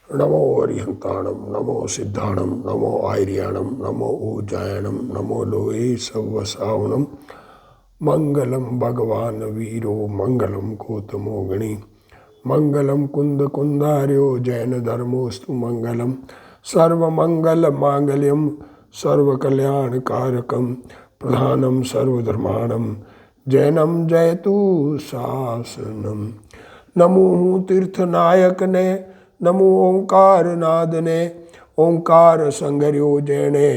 नमो अरिहंताणम, नमो सिद्धाणम, नमो आर्याणम, नमो ऊर्जायणम, नमो लोये सवसावनम। मंगलम भगवान वीरो, मंगलम गौतमो गणी, मंगलम कुंद कुंदार्यो, जैन धर्मोस्तु मंगलम। सर्वमंगल मांगल्यम सर्वकल्याण कारकम, प्रधानम सर्वधर्माणम, जैनम जयतु शासनम। नमो तीर्थनायक ने, नमो ओंकार नाद ने, ओंकार संगर्यो जैने,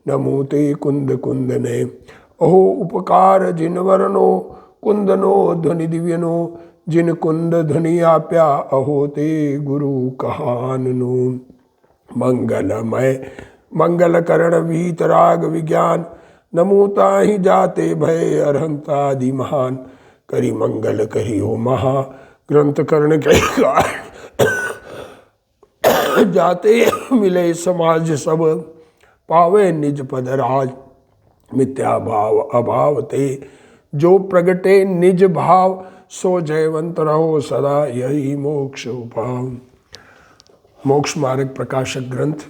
नमो ते कुंद कुंद ने। अहो उपकार जिन वरनो, कुंदनो ध्वनि दिव्यनो, जिन कुंद ध्वनि आप्या, अहो ते गुरु कहाननु। मंगलमय मंगल करण वीतराग विज्ञान, नमो ताहि जाते भय अरहंतादि महान। करी मंगल करी हो महा, ग्रंथ कर्ण के जाते मिले समाज सब, पावे निज पद राज। मिथ्या भाव अभाव ते, जो प्रगटे निज भाव, सो जयवंत रहो सदा, यही मोक्ष उपाव। मोक्ष मार्ग प्रकाशक ग्रंथ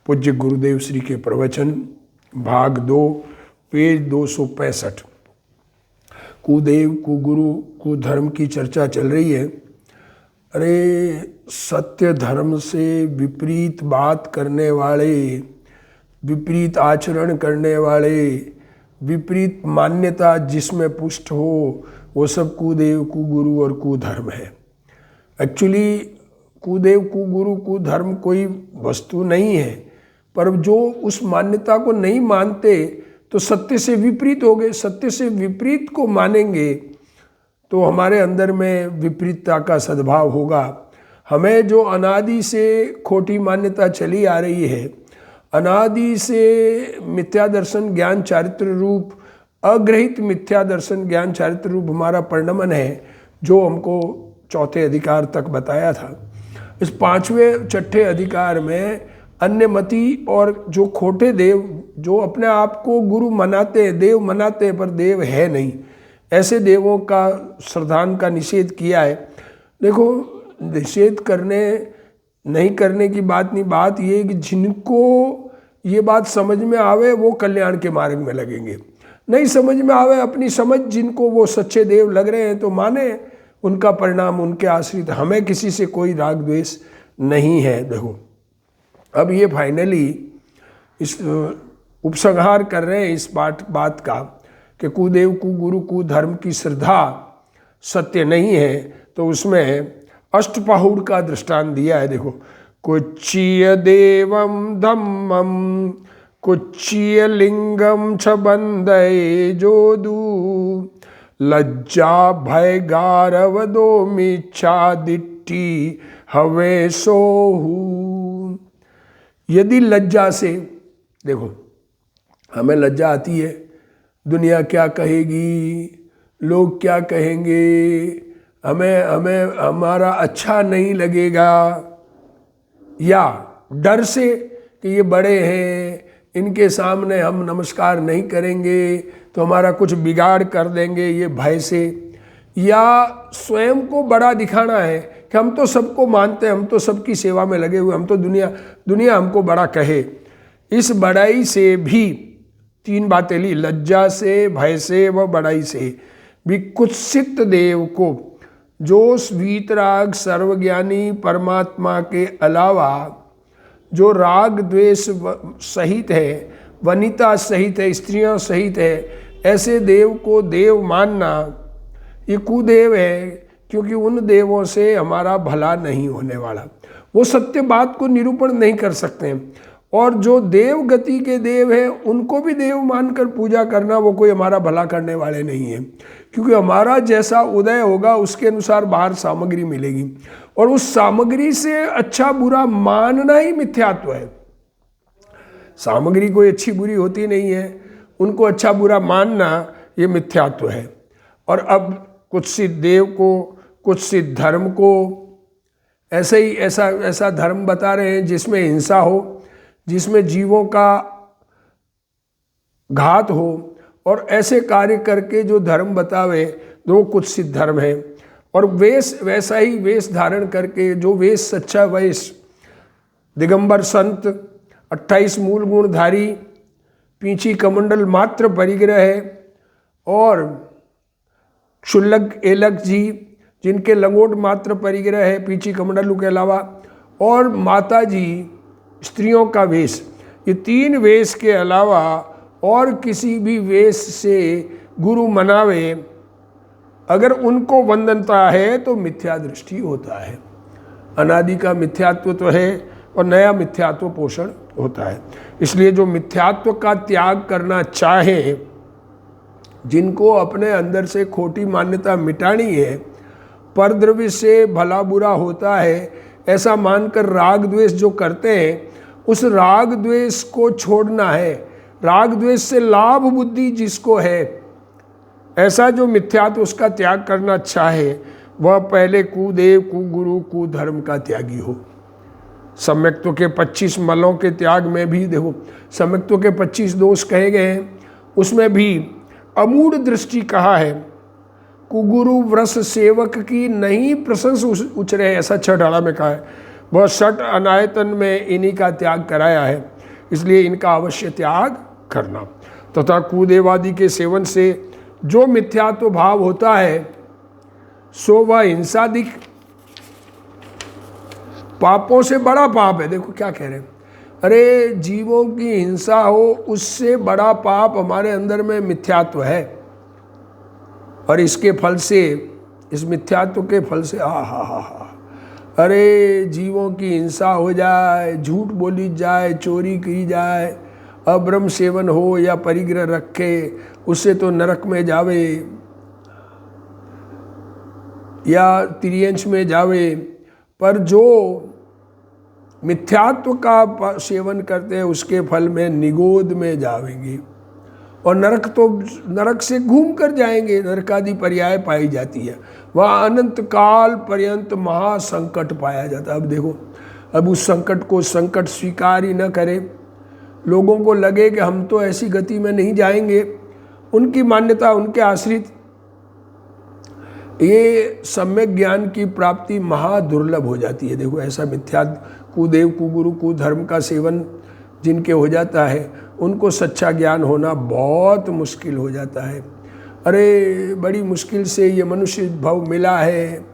पूज्य गुरुदेव श्री के प्रवचन, भाग 2, पेज 265। कुदेव कुगुरु कुधर्म की चर्चा चल रही है। अरे सत्य धर्म से विपरीत बात करने वाले, विपरीत आचरण करने वाले, विपरीत मान्यता जिसमें पुष्ट हो, वो सब कुदेव कुगुरु और कुधर्म है। एक्चुअली कुदेव कुगुरु कुधर्म कोई वस्तु नहीं है, पर जो उस मान्यता को नहीं मानते तो सत्य से विपरीत हो गए। सत्य से विपरीत को मानेंगे तो हमारे अंदर में विपरीतता का सद्भाव होगा। हमें जो अनादि से खोटी मान्यता चली आ रही है, अनादि से मिथ्या दर्शन ज्ञान चारित्र रूप, अग्रहित मिथ्या दर्शन ज्ञान चारित्र रूप हमारा परिणमन है, जो हमको चौथे अधिकार तक बताया था। इस 5वें छठे अधिकार में अन्यमति और जो खोटे देव, जो अपने आप को गुरु मनाते हैं, देव मनाते हैं, पर देव है नहीं, ऐसे देवों का श्रद्धान का निषेध किया है। देखो, निषेध करने नहीं करने की बात नहीं, बात ये कि जिनको ये बात समझ में आवे वो कल्याण के मार्ग में लगेंगे। नहीं समझ में आवे, अपनी समझ जिनको वो सच्चे देव लग रहे हैं तो माने, उनका परिणाम उनके आश्रित। हमें किसी से कोई राग द्वेष नहीं है। देखो, अब ये फाइनली इस उपसंहार कर रहे हैं इस बात का कि कुदेव कुगुरु कुधर्म की श्रद्धा सत्य नहीं है, तो उसमें अष्टपाहुड़ का दृष्टांत दिया है। देखो, कुच्चीय देवम धम्मम, कुच्चीय लिंगम छ बंदे जोदू, लज्जा भय गारव दो मिच्छा दिट्ठी हवे सोहू। यदि लज्जा से, देखो हमें लज्जा आती है, दुनिया क्या कहेगी, लोग क्या कहेंगे, हमें हमारा अच्छा नहीं लगेगा, या डर से कि ये बड़े हैं, इनके सामने हम नमस्कार नहीं करेंगे तो हमारा कुछ बिगाड़ कर देंगे, ये भय से, या स्वयं को बड़ा दिखाना है कि हम तो सबको मानते हैं, हम तो सबकी सेवा में लगे हुए, हम तो दुनिया हमको बड़ा कहे। इस बड़ाई से भी 3 बातें ली, लज्जा से, भय से व बड़ाई से भी कुत्सित देव को, जो वीतराग सर्वज्ञानी परमात्मा के अलावा जो राग द्वेष सहित है, वनिता सहित है, स्त्रियां सहित है, ऐसे देव को देव मानना ये कुदेव है, क्योंकि उन देवों से हमारा भला नहीं होने वाला। वो सत्य बात को निरूपण नहीं कर सकते हैं। और जो देव गति के देव हैं उनको भी देव मानकर पूजा करना, वो कोई हमारा भला करने वाले नहीं है, क्योंकि हमारा जैसा उदय होगा उसके अनुसार बाहर सामग्री मिलेगी, और उस सामग्री से अच्छा बुरा मानना ही मिथ्यात्व है। सामग्री कोई अच्छी बुरी होती नहीं है, उनको अच्छा बुरा मानना ये मिथ्यात्व है। और अब कुत्सित देव को, कुत्सित धर्म को ऐसे ही ऐसा धर्म बता रहे हैं जिसमें हिंसा हो, जिसमें जीवों का घात हो, और ऐसे कार्य करके जो धर्म बतावे तो वो कुत्सित धर्म है। और वेश, वैसा ही वेश धारण करके, जो वेश सच्चा वेश दिगंबर संत 28 मूल गुणधारी, पीछी कमंडल मात्र परिग्रह है, और क्षुल्लक एलक जी जिनके लंगोट मात्र परिग्रह है पीछी कमंडलों के अलावा, और माता जी स्त्रियों का वेश, ये 3 वेश के अलावा और किसी भी वेश से गुरु मनावे अगर उनको वंदनता है तो मिथ्या दृष्टि होता है। अनादि का मिथ्यात्व तो है और नया मिथ्यात्व पोषण होता है। इसलिए जो मिथ्यात्व का त्याग करना चाहे, जिनको अपने अंदर से खोटी मान्यता मिटानी है, परद्रव्य से भला बुरा होता है ऐसा मानकर राग द्वेष जो करते हैं, उस राग द्वेष को छोड़ना है। राग द्वेष से लाभ बुद्धि जिसको है, ऐसा जो मिथ्यात्व उसका त्याग करना चाहे, वह पहले कुदेव कुगुरु कुधर्म का त्यागी हो। सम्यक्त्व के 25 मलों के त्याग में भी देखो, सम्यक्त्व के 25 दोष कहे गए हैं, उसमें भी अमूढ़ दृष्टि कहा है। कुगुरु व्रस सेवक की नहीं प्रशंस उचरे, ऐसा 6 ढाला में कहा है। वह 6 अनायतन में इन्हीं का त्याग कराया है, इसलिए इनका अवश्य त्याग करना। तथा कुदेवादि के सेवन से जो मिथ्यात्व भाव होता है, सो वह हिंसादिक पापों से बड़ा पाप है। देखो क्या कह रहे हैं, अरे जीवों की हिंसा हो उससे बड़ा पाप हमारे अंदर में मिथ्यात्व है, और इसके फल से, इस मिथ्यात्व के फल से अरे जीवों की हिंसा हो जाए, झूठ बोली जाए, चोरी की जाए, अब्रह्म सेवन हो या परिग्रह रखे, उससे तो नरक में जावे या तिर्यंश में जावे। पर जो मिथ्यात्व का सेवन करते हैं उसके फल में निगोद में जावेंगे, और नरक तो नरक से घूम कर जाएंगे, नरकादि पर्याय पाई जाती है, वहाँ अनंत काल पर्यंत महासंकट पाया जाता है। अब देखो, अब उस संकट को संकट स्वीकार ही न करें, लोगों को लगे कि हम तो ऐसी गति में नहीं जाएंगे, उनकी मान्यता, उनके आश्रित, ये सम्यक ज्ञान की प्राप्ति महादुर्लभ हो जाती है। देखो ऐसा मिथ्या कुदेव कुगुरु कुधर्म का सेवन जिनके हो जाता है, उनको सच्चा ज्ञान होना बहुत मुश्किल हो जाता है। अरे बड़ी मुश्किल से ये मनुष्य भव मिला है,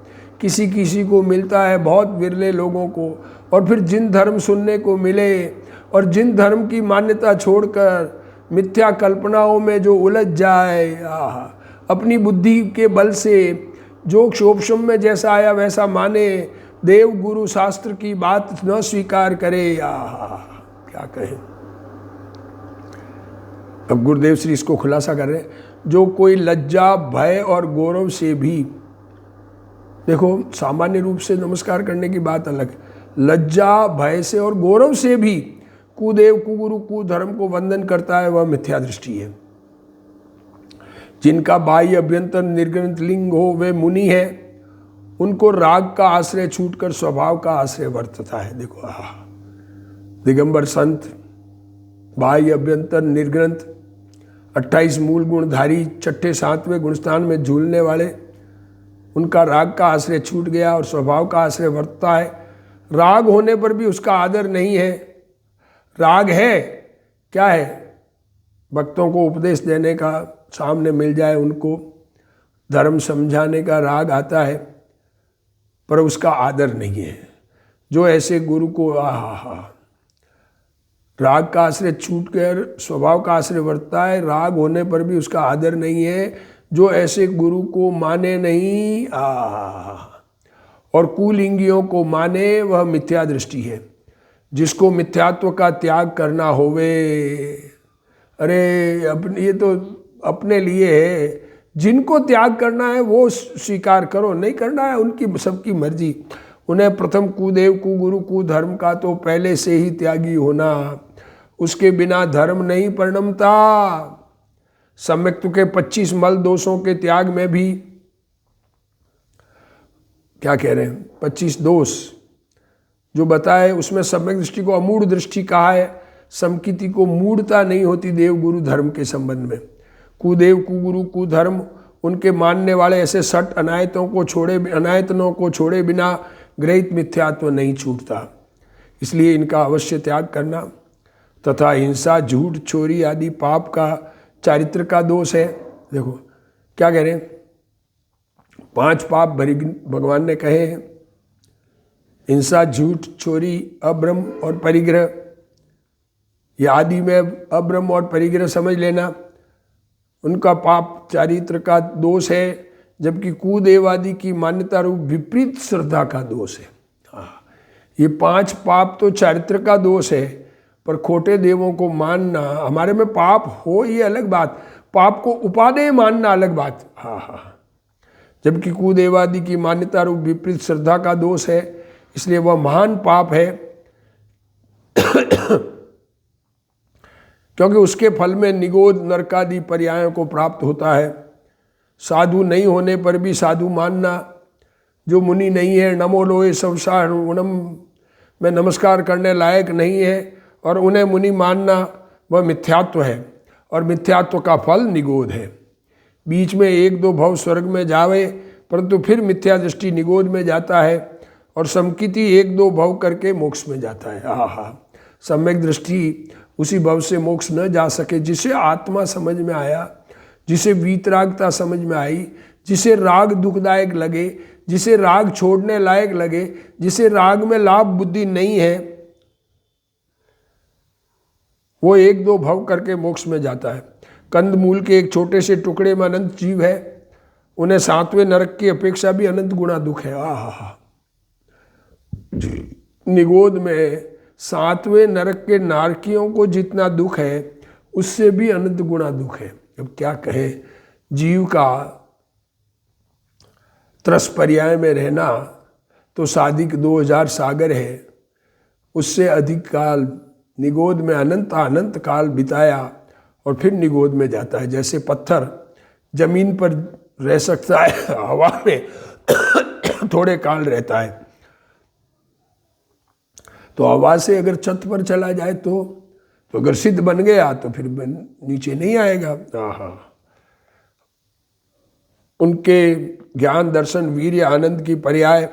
किसी किसी को मिलता है, बहुत विरले लोगों को। और फिर जिन धर्म सुनने को मिले और जिन धर्म की मान्यता छोड़कर मिथ्या कल्पनाओं में जो उलझ जाए, अपनी बुद्धि के बल से जो क्षोभशम में जैसा आया वैसा माने, देव गुरु शास्त्र की बात न स्वीकार करे, क्या कहें। अब गुरुदेव श्री इसको खुलासा कर रहे हैं, जो कोई लज्जा भय और गौरव से भी, देखो सामान्य रूप से नमस्कार करने की बात अलग, लज्जा भय से और गौरव से भी कुदेव कुगुरु कुधर्म को वंदन करता है, वह मिथ्या दृष्टि है। जिनका बाह्य अभ्यंतर निर्ग्रंथ लिंग हो वे मुनि है, उनको राग का आश्रय छूटकर स्वभाव का आश्रय वर्तता है। देखो दिगंबर संत बाह्य अभ्यंतर निर्ग्रंथ 28 मूल गुणधारी, 6ठे 7वें गुणस्थान में झूलने वाले, उनका राग का आश्रय छूट गया और स्वभाव का आश्रय वर्तता है। राग होने पर भी उसका आदर नहीं है। राग है क्या है, भक्तों को उपदेश देने का, सामने मिल जाए उनको धर्म समझाने का राग आता है, पर उसका आदर नहीं है। जो ऐसे गुरु को राग का आश्रय छूट कर स्वभाव का आश्रय वर्तता है, राग होने पर भी उसका आदर नहीं है, जो ऐसे गुरु को माने नहीं और कुलिंगियों को माने, वह मिथ्या दृष्टि है। जिसको मिथ्यात्व का त्याग करना होवे, अरे अपने, ये तो अपने लिए है, जिनको त्याग करना है वो स्वीकार करो, नहीं करना है उनकी सबकी मर्जी। उन्हें प्रथम कुदेव कुगुरु कुधर्म का तो पहले से ही त्यागी होना, उसके बिना धर्म नहीं परिणमता। सम्यक्त्व के 25 मल दोषों के त्याग में भी क्या कह रहे हैं, 25 दोष जो बताए, उसमें सम्यक दृष्टि को अमूढ़ दृष्टि कहा है। समकिति को मूढ़ता नहीं होती देव गुरु धर्म के संबंध में। कुदेव कुगुरु कुधर्म उनके मानने वाले ऐसे 6 अनायतनों को छोड़े बिना ग्रहित मिथ्यात्व नहीं छूटता। इसलिए इनका अवश्य त्याग करना। तथा हिंसा, झूठ, चोरी आदि पाप का चारित्र का दोष है। देखो क्या कह रहे हैं, 5 पाप भगवान ने कहे हैं, हिंसा, झूठ, चोरी, अब्रह्म और परिग्रह। ये आदि में अब्रह्म और परिग्रह समझ लेना, उनका पाप चारित्र का दोष है, जबकि कुदेव आदि की मान्यता रूप विपरीत श्रद्धा का दोष है। ये 5 पाप तो चारित्र का दोष है, पर खोटे देवों को मानना, हमारे में पाप हो ये अलग बात, पाप को उपादेय मानना अलग बात। जबकि कुदेवादि की मान्यता रूप विपरीत श्रद्धा का दोष है, इसलिए वह महान पाप है, क्योंकि उसके फल में निगोद, नरकादि पर्यायों को प्राप्त होता है। साधु नहीं होने पर भी साधु मानना, जो मुनि नहीं है, नमो लोए सवसारणम में नमस्कार करने लायक नहीं है, और उन्हें मुनि मानना, वह मिथ्यात्व है, और मिथ्यात्व का फल निगोद है। बीच में 1-2 भव स्वर्ग में जावे, परंतु फिर मिथ्या दृष्टि निगोद में जाता है, और समकिति 1-2 भव करके मोक्ष में जाता है। सम्यक दृष्टि उसी भव से मोक्ष न जा सके। जिसे आत्मा समझ में आया, जिसे वीतरागता समझ में आई, जिसे राग दुखदायक लगे, जिसे राग छोड़ने लायक लगे, जिसे राग में लाभ बुद्धि नहीं है, वो 1-2 भव करके मोक्ष में जाता है। कंदमूल के एक छोटे से टुकड़े में अनंत जीव है, उन्हें 7वें नरक की अपेक्षा भी अनंत गुना दुख है। निगोद में 7वें नरक के नारकियों को जितना दुख है, उससे भी अनंत गुना दुख है। अब क्या कहें, जीव का त्रस पर्याय में रहना तो साधिक 2000 सागर है, उससे अधिक काल निगोद में अनंत काल बिताया और फिर निगोद में जाता है। जैसे पत्थर जमीन पर रह सकता है, हवा में थोड़े काल रहता है, तो हवा से अगर छत पर चला जाए तो अगर सिद्ध बन गया तो फिर नीचे नहीं आएगा। उनके ज्ञान, दर्शन, वीर्य, आनंद की पर्याय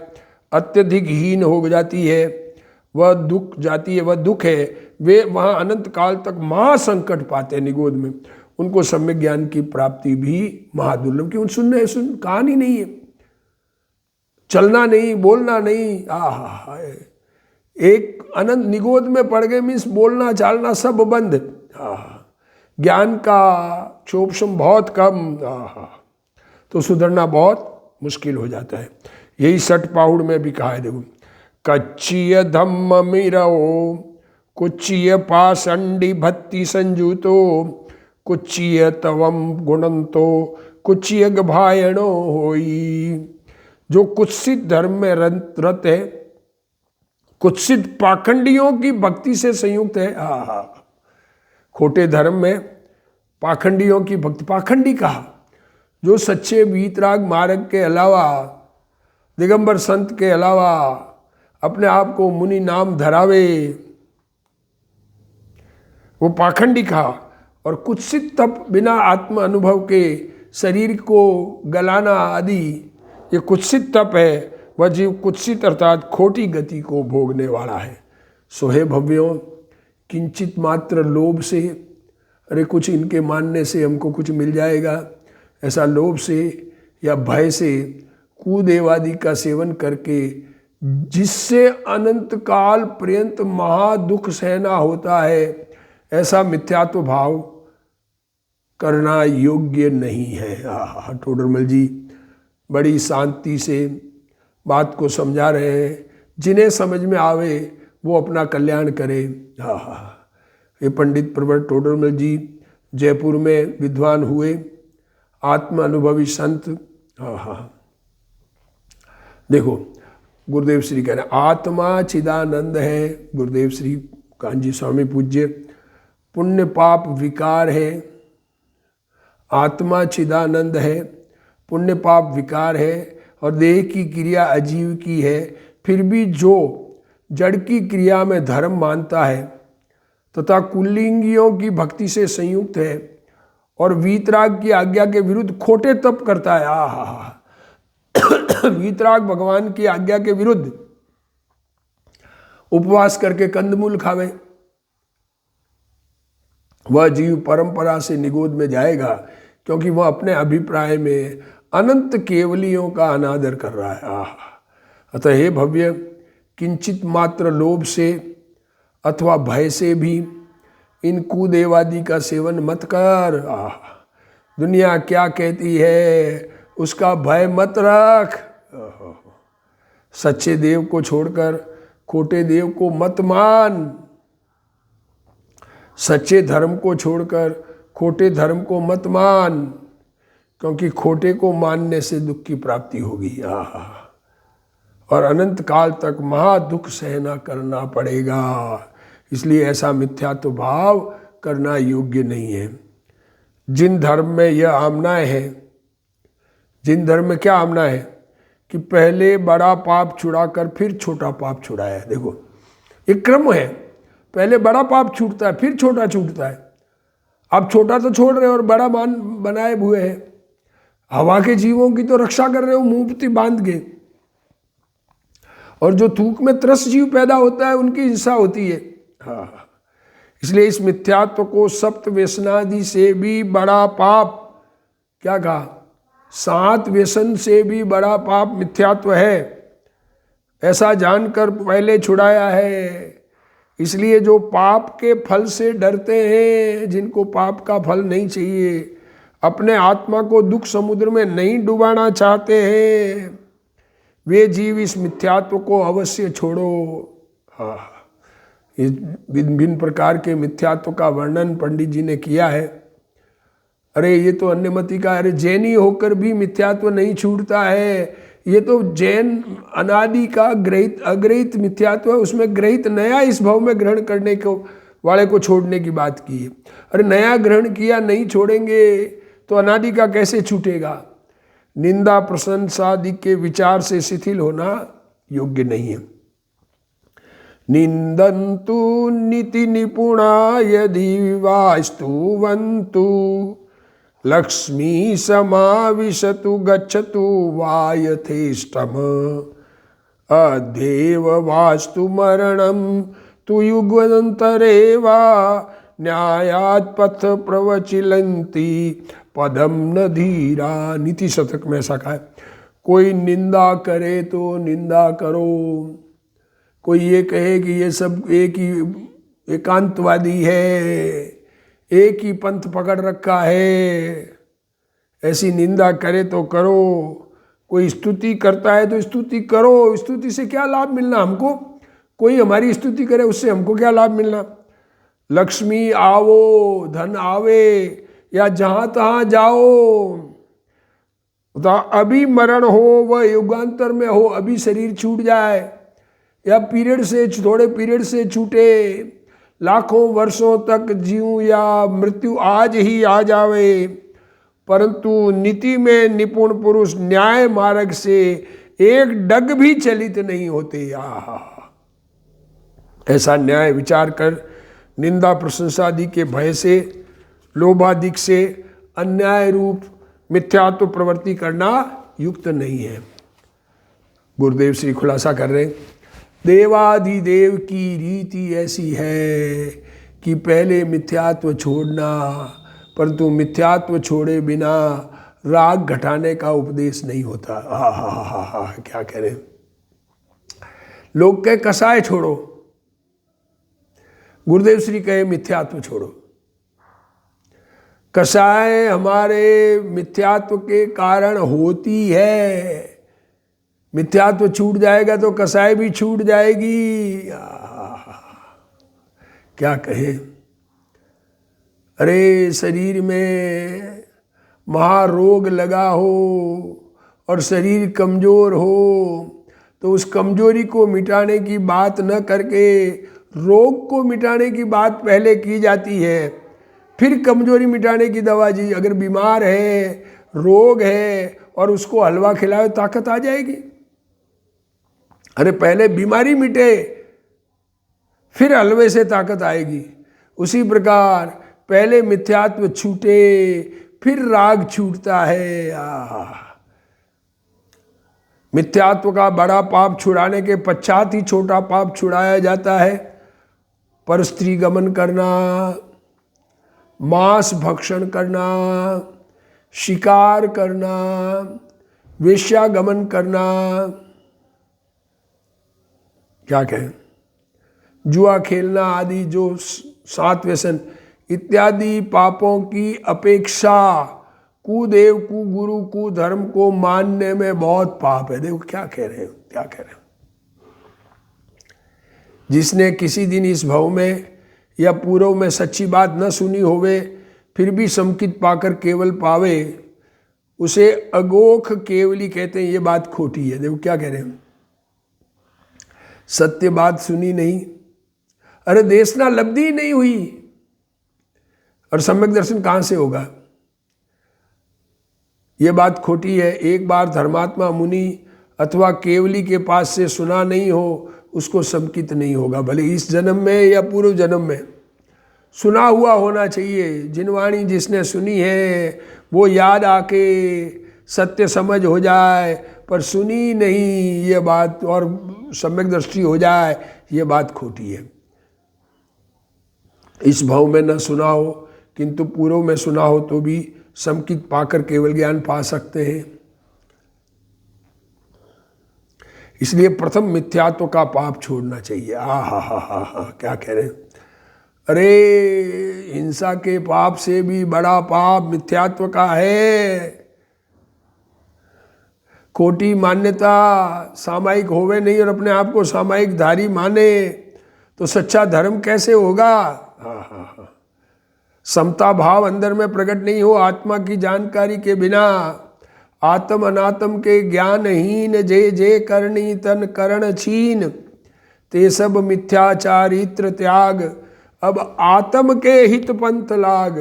अत्यधिक हीन हो जाती है, वह दुख जाती है, वह दुख है। वे वहाँ अनंत काल तक महासंकट पाते हैं निगोद में। उनको सम्यक ज्ञान की प्राप्ति भी महादुर्लभ, क्यों सुन कहानी नहीं है, चलना नहीं, बोलना नहीं। एक अनंत निगोद में पड़ गए मीन्स बोलना चालना सब बंद। ज्ञान का क्षोभशम बहुत कम, तो सुधरना बहुत मुश्किल हो जाता है। यही 6 पाहुड़ में भी कहा है, देखो, कच्चिय धम्म मिरो कुच्चिय पाषंडी भत्ति संजुतो कुच्चिय तवम गुणंतो कुच्चिय गभायणो होई। जो कुत्सित धर्म में रत है, कुत्सित पाखंडियों की भक्ति से संयुक्त है। खोटे धर्म में पाखंडियों की भक्ति, पाखंडी कहा जो सच्चे वीतराग मार्ग के अलावा, दिगंबर संत के अलावा अपने आप को मुनि नाम धरावे, वो पाखंडी कहा। और कुत्सित तप, बिना आत्म अनुभव के शरीर को गलाना आदि, ये कुत्सित तप है। वह जीव कुत्सित अर्थात खोटी गति को भोगने वाला है। सोहे भव्यों, किंचित मात्र लोभ से, अरे कुछ इनके मानने से हमको कुछ मिल जाएगा, ऐसा लोभ से या भय से कुदेवादि का सेवन करके, जिससे अनंत काल पर्यंत महादुख सहना होता है, ऐसा मिथ्यात्व भाव करना योग्य नहीं है। टोडरमल जी बड़ी शांति से बात को समझा रहे हैं। जिन्हें समझ में आवे वो अपना कल्याण करे। ये पंडित प्रवर टोडरमल जी जयपुर में विद्वान हुए, आत्म अनुभवी संत। देखो गुरुदेव श्री कह रहे हैं, आत्मा चिदानंद है। गुरुदेव श्री कांजी स्वामी पूज्य, पुण्य पाप विकार है। आत्मा चिदानंद है, पुण्य पाप विकार है, और देह की क्रिया अजीव की है। फिर भी जो जड़ की क्रिया में धर्म मानता है तथा कुलिंगियों की भक्ति से संयुक्त है और वीतराग की आज्ञा के विरुद्ध खोटे तप करता है। वीतराग भगवान की आज्ञा के विरुद्ध, उपवास करके कंदमूल खावे, वह जीव परंपरा से निगोद में जाएगा, क्योंकि वह अपने अभिप्राय में अनंत केवलियों का अनादर कर रहा है। अतः हे भव्य, किंचित मात्र लोभ से अथवा भय से भी इन कुदेवादि का सेवन मत कर। दुनिया क्या कहती है उसका भय मत रख। सच्चे देव को छोड़कर खोटे देव को मत मान। सच्चे धर्म को छोड़कर खोटे धर्म को मत मान, क्योंकि खोटे को मानने से दुख की प्राप्ति होगी और अनंत काल तक महा दुख सहना करना पड़ेगा। इसलिए ऐसा मिथ्यात्व भाव करना योग्य नहीं है। जिन धर्म में यह आमनाएं है, जिन धर्म में क्या आमना है कि पहले बड़ा पाप छुड़ाकर फिर छोटा पाप छुड़ाया। देखो एक क्रम है, पहले बड़ा पाप छूटता है फिर छोटा छूटता है। आप छोटा तो छोड़ रहे हो और बड़ा मान बनाए हुए हैं। हवा के जीवों की तो रक्षा कर रहे हो मुंहती बांध के, और जो थूक में त्रस्त जीव पैदा होता है उनकी हिंसा होती है। इसलिए इस मिथ्यात्व को सप्त व्यसनादि से भी बड़ा पाप, क्या कहा, 7 व्यसन से भी बड़ा पाप मिथ्यात्व है, ऐसा जानकर पहले छुड़ाया है। इसलिए जो पाप के फल से डरते हैं, जिनको पाप का फल नहीं चाहिए, अपने आत्मा को दुख समुद्र में नहीं डुबाना चाहते हैं, वे जीव इस मिथ्यात्व को अवश्य छोड़ो। इस भिन्न भिन्न प्रकार के मिथ्यात्व का वर्णन पंडित जी ने किया है। अरे ये तो अन्यमति का, अरे जैनी होकर भी मिथ्यात्व नहीं छूटता है। ये तो जैन अनादि का ग्रहित अग्रहित मिथ्यात्व है, उसमें ग्रहित नया इस भाव में ग्रहण करने को वाले को छोड़ने की बात की है। अरे नया ग्रहण किया नहीं छोड़ेंगे तो अनादि का कैसे छूटेगा। निंदा प्रशंसा आदि के विचार से शिथिल होना योग्य नहीं है। निंदन्तु नीति निपुणा यदि वास्तुवन्तु लक्ष्मी समाविशतु गच्छतु वा यथेष्टम अदेव वास्तु मरणम तु युगान्तरे वा न्यायात् पथ प्रवचिलन्ति पदम न धीरा। नीति शतक में ऐसा कहा है, कोई निंदा करे तो निंदा करो, कोई ये कहे कि ये सब एक ही एकांतवादी है, एक ही पंथ पकड़ रखा है, ऐसी निंदा करे तो करो। कोई स्तुति करता है तो स्तुति करो, स्तुति से क्या लाभ मिलना हमको, कोई हमारी स्तुति करे उससे हमको क्या लाभ मिलना। लक्ष्मी आवो, धन आवे या जहाँ तहाँ जाओ, तो अभी मरण हो वह युगांतर में हो, अभी शरीर छूट जाए या पीरियड से थोड़े पीरियड से छूटे, लाखों वर्षों तक जीव या मृत्यु आज ही आ जावे, परंतु नीति में निपुण पुरुष न्याय मार्ग से एक डग भी चलित नहीं होते। ऐसा न्याय विचार कर निंदा प्रशंसादि के भय से, लोभादिक से अन्याय रूप मिथ्यात्व प्रवृत्ति करना युक्त नहीं है। गुरुदेव श्री खुलासा कर रहे, देवाधिदेव की रीति ऐसी है कि पहले मिथ्यात्व छोड़ना, परंतु मिथ्यात्व छोड़े बिना राग घटाने का उपदेश नहीं होता। क्या कह रहे, लोग कहे कसाय छोड़ो, गुरुदेव श्री कहे मिथ्यात्व छोड़ो। कसाय हमारे मिथ्यात्व के कारण होती है, मिथ्यात्व छूट जाएगा तो कसाय भी छूट जाएगी। क्या कहे, अरे शरीर में महारोग लगा हो और शरीर कमजोर हो तो उस कमजोरी को मिटाने की बात न करके रोग को मिटाने की बात पहले की जाती है, फिर कमजोरी मिटाने की दवा जी। अगर बीमार है, रोग है और उसको हलवा खिलाओ ताकत आ जाएगी। अरे पहले बीमारी मिटे फिर हलवे से ताकत आएगी। उसी प्रकार पहले मिथ्यात्व छूटे फिर राग छूटता है। मिथ्यात्व का बड़ा पाप छुड़ाने के पश्चात ही छोटा पाप छुड़ाया जाता है। पर स्त्री गमन करना, मांस भक्षण करना, शिकार करना, वेश्यागमन करना, क्या कहें, जुआ खेलना आदि जो 7 व्यसन इत्यादि पापों की अपेक्षा कुदेव कुगुरु कुधर्म को मानने में बहुत पाप है। देखो क्या कह रहे हैं, क्या कह रहे हैं। जिसने किसी दिन इस भव में या पूर्व में सच्ची बात न सुनी होवे, फिर भी समकित पाकर केवल पावे, उसे अगोख केवली कहते हैं। ये बात खोटी है। देखो क्या कह रहे हैं, सत्य बात सुनी नहीं, अरे देशना लब्धि ही नहीं हुई, और सम्यक दर्शन कहाँ से होगा। ये बात खोटी है। एक बार धर्मात्मा मुनि अथवा केवली के पास से सुना नहीं हो, उसको समकित नहीं होगा, भले इस जन्म में या पूर्व जन्म में सुना हुआ होना चाहिए। जिनवाणी जिसने सुनी है वो याद आके सत्य समझ हो जाए, पर सुनी नहीं ये बात और सम्यक दृष्टि हो जाए, ये बात खोटी है। इस भाव में न सुना हो किंतु पूर्व में सुना हो तो भी समकित पाकर केवल ज्ञान पा सकते हैं। इसलिए प्रथम मिथ्यात्व का पाप छोड़ना चाहिए। हा, क्या कह रहे हैं, अरे हिंसा के पाप से भी बड़ा पाप मिथ्यात्व का है। खोटी मान्यता सामायिक होवे नहीं और अपने आप को सामायिक धारी माने तो सच्चा धर्म कैसे होगा। हा। समता भाव अंदर में प्रकट नहीं हो आत्मा की जानकारी के बिना, आत्म अनात्म के ज्ञानहीन जे जे करनी तन करण छीन, ते सब मिथ्याचारित्र त्याग, अब आत्म के हित पंथ लाग।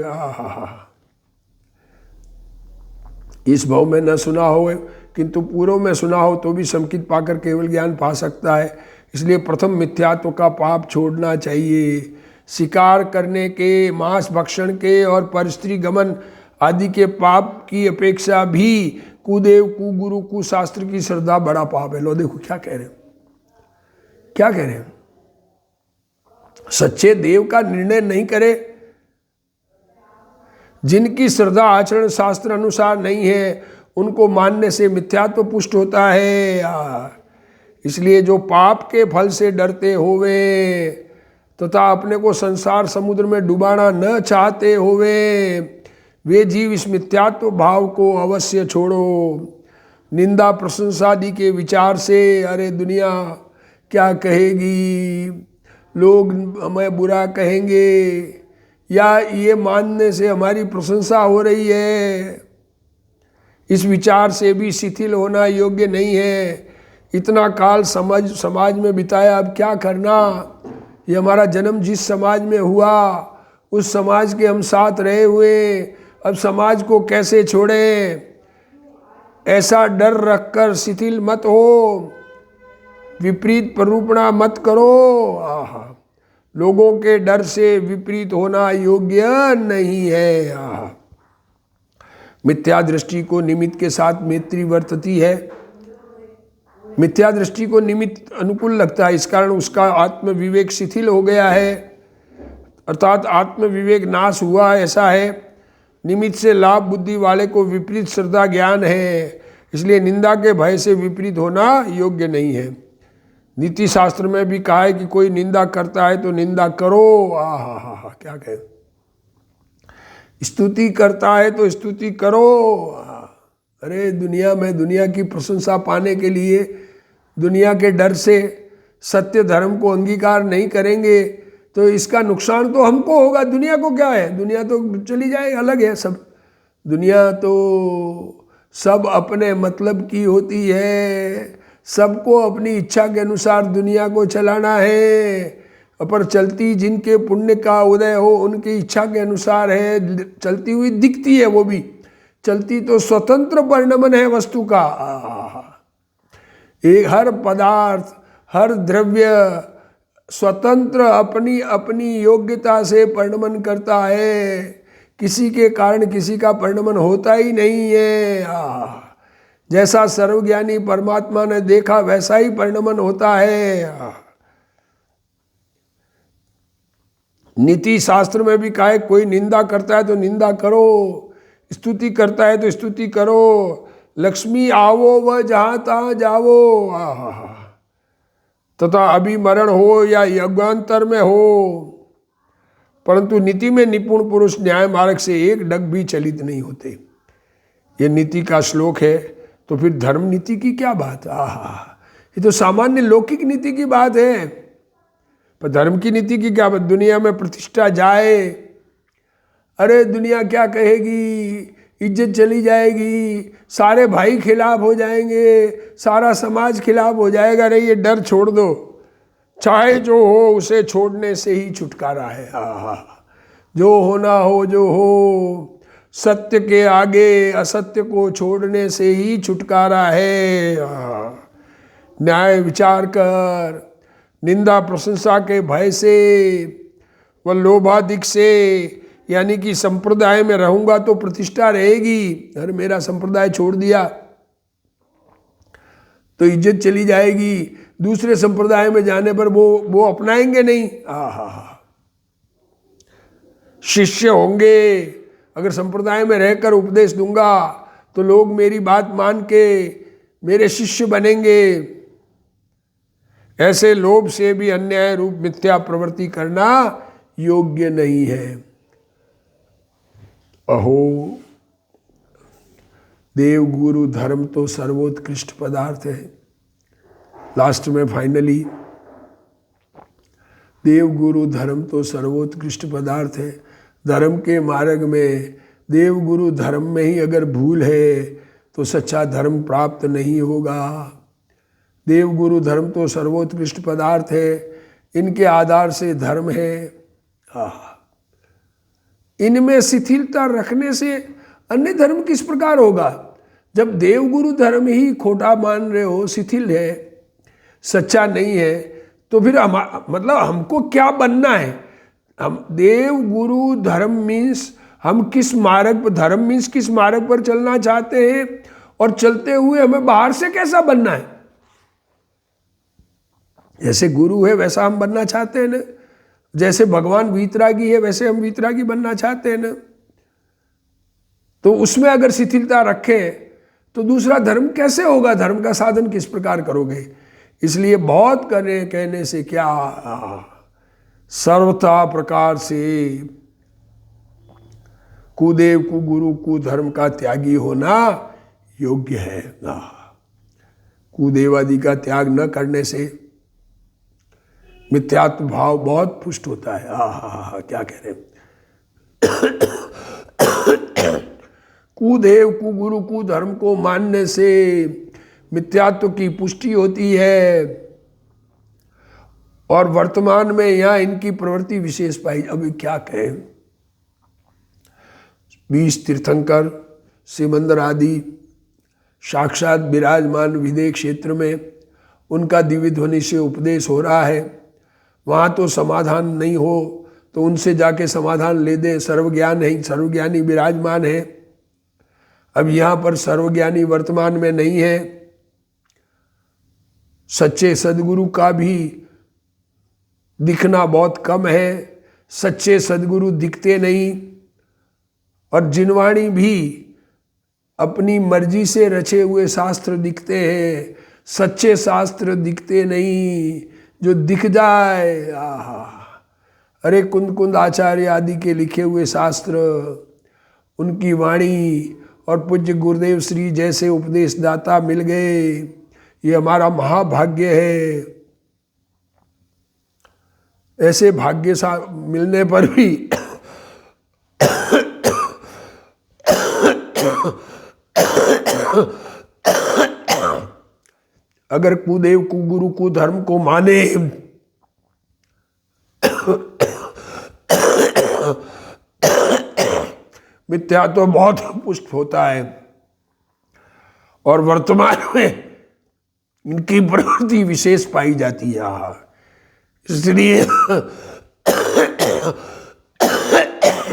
इस भाव में न सुना हो किंतु पूर्व में सुना हो तो भी समकित पाकर केवल ज्ञान पा सकता है। इसलिए प्रथम मिथ्यात्व का पाप छोड़ना चाहिए। शिकार करने के, मांस भक्षण के और परस्त्री गमन आदि के पाप की अपेक्षा भी कुदेव कुगुरु कुशास्त्र की श्रद्धा बड़ा पाप है। लो देखो क्या कह रहे हैं, क्या कह रहे हैं, सच्चे देव का निर्णय नहीं करे, जिनकी श्रद्धा आचरण शास्त्र अनुसार नहीं है, उनको मानने से मिथ्यात्व पुष्ट होता है। इसलिए जो पाप के फल से डरते होवे तथा अपने को संसार समुद्र में डुबाना न चाहते होवे, वे जीव इस मिथ्यात्व भाव को अवश्य छोड़ो। निंदा प्रशंसा आदि के विचार से, अरे दुनिया क्या कहेगी, लोग हमें बुरा कहेंगे, या ये मानने से हमारी प्रशंसा हो रही है, इस विचार से भी शिथिल होना योग्य नहीं है। इतना काल समाज में बिताया, अब क्या करना। ये हमारा जन्म जिस समाज में हुआ उस समाज के हम साथ रहे हुए, अब समाज को कैसे छोड़ें। ऐसा डर रखकर शिथिल मत हो, विपरीत प्ररूपणा मत करो। लोगों के डर से विपरीत होना योग्य नहीं है। मिथ्या दृष्टि को निमित्त के साथ मैत्री वर्तती है। मिथ्या दृष्टि को निमित्त अनुकूल लगता है, इस कारण उसका आत्म विवेक शिथिल हो गया है, अर्थात आत्म विवेक नाश हुआ, ऐसा है। निमित्त से लाभ बुद्धि वाले को विपरीत श्रद्धा ज्ञान है, इसलिए निंदा के भय से विपरीत होना योग्य नहीं है। नीति शास्त्र में भी कहा है कि कोई निंदा करता है तो निंदा करो। क्या कहे, स्तुति करता है तो स्तुति करो। अरे दुनिया में दुनिया की प्रशंसा पाने के लिए, दुनिया के डर से सत्य धर्म को अंगीकार नहीं करेंगे तो इसका नुकसान तो हमको होगा। दुनिया को क्या है, दुनिया तो चली जाए, अलग है सब। दुनिया तो सब अपने मतलब की होती है, सबको अपनी इच्छा के अनुसार दुनिया को चलाना है। पर चलती जिनके पुण्य का उदय हो उनकी इच्छा के अनुसार है, चलती हुई दिखती है, वो भी चलती तो स्वतंत्र परिणमन है वस्तु का। एक हर पदार्थ, हर द्रव्य स्वतंत्र अपनी अपनी योग्यता से परिणमन करता है, किसी के कारण किसी का परिणमन होता ही नहीं है। जैसा सर्वज्ञानी परमात्मा ने देखा वैसा ही परिणमन होता है। नीति शास्त्र में भी कहा है, कोई निंदा करता है तो निंदा करो, स्तुति करता है तो स्तुति करो। लक्ष्मी आवो व जहाँ तहाँ जावो। तथा अभिमरण हो या युगांतर में हो, परंतु नीति में निपुण पुरुष न्याय मार्ग से एक डग भी चलित नहीं होते। ये नीति का श्लोक है, तो फिर धर्म नीति की क्या बात। ये तो सामान्य लौकिक नीति की बात है, पर धर्म की नीति की क्या बात। दुनिया में प्रतिष्ठा जाए, अरे दुनिया क्या कहेगी, इज्जत चली जाएगी, सारे भाई खिलाफ हो जाएंगे, सारा समाज खिलाफ हो जाएगा। अरे ये डर छोड़ दो, चाहे जो हो उसे छोड़ने से ही छुटकारा है। जो होना हो जो हो, सत्य के आगे असत्य को छोड़ने से ही छुटकारा है। न्याय विचार कर, निंदा प्रशंसा के भय से व लोभादिक से, यानी कि संप्रदाय में रहूंगा तो प्रतिष्ठा रहेगी, अरे मेरा संप्रदाय छोड़ दिया तो इज्जत चली जाएगी, दूसरे संप्रदाय में जाने पर वो अपनाएंगे नहीं। शिष्य होंगे, अगर संप्रदाय में रहकर उपदेश दूंगा तो लोग मेरी बात मान के मेरे शिष्य बनेंगे। ऐसे लोभ से भी अन्याय रूप मिथ्या प्रवृत्ति करना योग्य नहीं है। अहो, देव गुरु धर्म तो सर्वोत्कृष्ट पदार्थ है। लास्ट में फाइनली, देव गुरु धर्म तो सर्वोत्कृष्ट पदार्थ है। धर्म के मार्ग में देव गुरु धर्म में ही अगर भूल है तो सच्चा धर्म प्राप्त नहीं होगा। देव गुरु धर्म तो सर्वोत्कृष्ट पदार्थ है, इनके आधार से धर्म है। इनमें शिथिलता रखने से अन्य धर्म किस प्रकार होगा। जब देव गुरु धर्म ही खोटा मान रहे हो, शिथिल है, सच्चा नहीं है, तो फिर मतलब हमको क्या बनना है। हम देव गुरु धर्म मीन्स हम किस मार्ग पर, धर्म मीन्स किस मार्ग पर चलना चाहते हैं, और चलते हुए हमें बाहर से कैसा बनना है। जैसे गुरु है वैसा हम बनना चाहते हैं ना, जैसे भगवान वीतरागी है वैसे हम वीतरागी बनना चाहते हैं ना। तो उसमें अगर शिथिलता रखें तो दूसरा धर्म कैसे होगा, धर्म का साधन किस प्रकार करोगे। इसलिए बहुत कहने से क्या, सर्वथा प्रकार से कुदेव कुगुरु कुधर्म का त्यागी होना योग्य है। कुदेवादि का त्याग न करने से मिथ्यात्व भाव बहुत पुष्ट होता है। क्या कह रहे हैं। कुदेव कुगुरु कुधर्म को मानने से मिथ्यात्व की पुष्टि होती है, और वर्तमान में यहाँ इनकी प्रवृत्ति विशेष पाई। अभी क्या कहें, 20 तीर्थंकर सिमंदर आदि साक्षात विराजमान विदेह क्षेत्र में उनका दिव्य ध्वनि से उपदेश हो रहा है। वहाँ तो समाधान नहीं हो तो उनसे जाके समाधान ले दे, सर्वज्ञान है, सर्वज्ञानी विराजमान है। अब यहाँ पर सर्वज्ञानी वर्तमान में नहीं है, सच्चे सदगुरु का भी दिखना बहुत कम है, सच्चे सदगुरु दिखते नहीं, और जिनवाणी भी अपनी मर्जी से रचे हुए शास्त्र दिखते हैं, सच्चे शास्त्र दिखते नहीं। जो दिख जाए, अरे कुंद कुंद आचार्य आदि के लिखे हुए शास्त्र, उनकी वाणी और पूज्य गुरुदेव श्री जैसे उपदेशदाता मिल गए, ये हमारा महाभाग्य है। ऐसे भाग्य सा मिलने पर भी अगर कुदेव कुगुरु कुधर्म को माने मिथ्या तो बहुत पुष्ट होता है, और वर्तमान में इनकी प्रवृत्ति विशेष पाई जाती है। इसलिए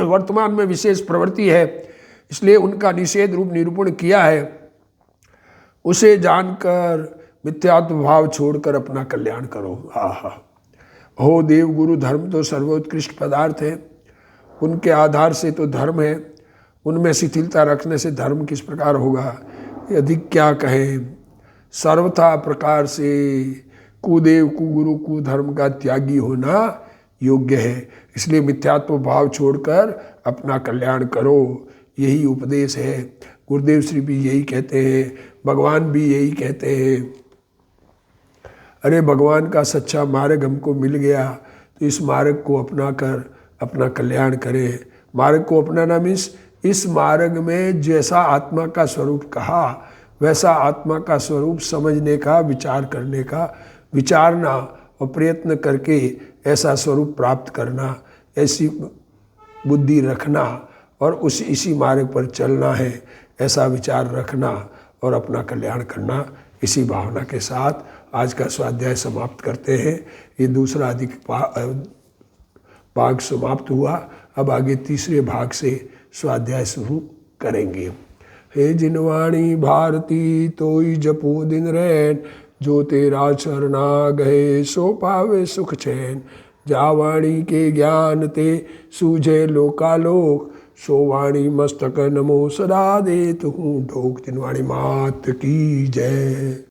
वर्तमान में विशेष प्रवृत्ति है, इसलिए उनका निषेध रूप निरूपण किया है। उसे जानकर मिथ्यात्व भाव छोड़कर अपना कल्याण करो। आहा, हो देव गुरु धर्म तो सर्वोत्कृष्ट पदार्थ है, उनके आधार से तो धर्म है, उनमें शिथिलता रखने से धर्म किस प्रकार होगा, ये अधिक क्या कहें। सर्वथा प्रकार से कुदेव कुगुरु कुधर्म का त्यागी होना योग्य है, इसलिए मिथ्यात्व भाव छोड़कर अपना कल्याण करो, यही उपदेश है। गुरुदेव श्री भी यही कहते हैं, भगवान भी यही कहते हैं। अरे भगवान का सच्चा मार्ग हमको मिल गया तो इस मार्ग को अपना कर अपना कल्याण करें। मार्ग को अपनाना मीन्स इस मार्ग में जैसा आत्मा का स्वरूप कहा वैसा आत्मा का स्वरूप समझने का, विचार करने का, विचारना और प्रयत्न करके ऐसा स्वरूप प्राप्त करना, ऐसी बुद्धि रखना और इसी मार्ग पर चलना है, ऐसा विचार रखना और अपना कल्याण करना। इसी भावना के साथ आज का स्वाध्याय समाप्त करते हैं। ये दूसरा अधिक भाग समाप्त हुआ। अब आगे तीसरे भाग से स्वाध्याय शुरू करेंगे। हे जिनवाणी भारती तोई जपो दिन रैन, जो तेरा चरना गए सो पावे सुख चैन। जा वाणी के ज्ञान ते सूझे लोकालोक, सो वाणी मस्तक नमो सदा देत हूँ ढोक। जिनवाणी मात की जय।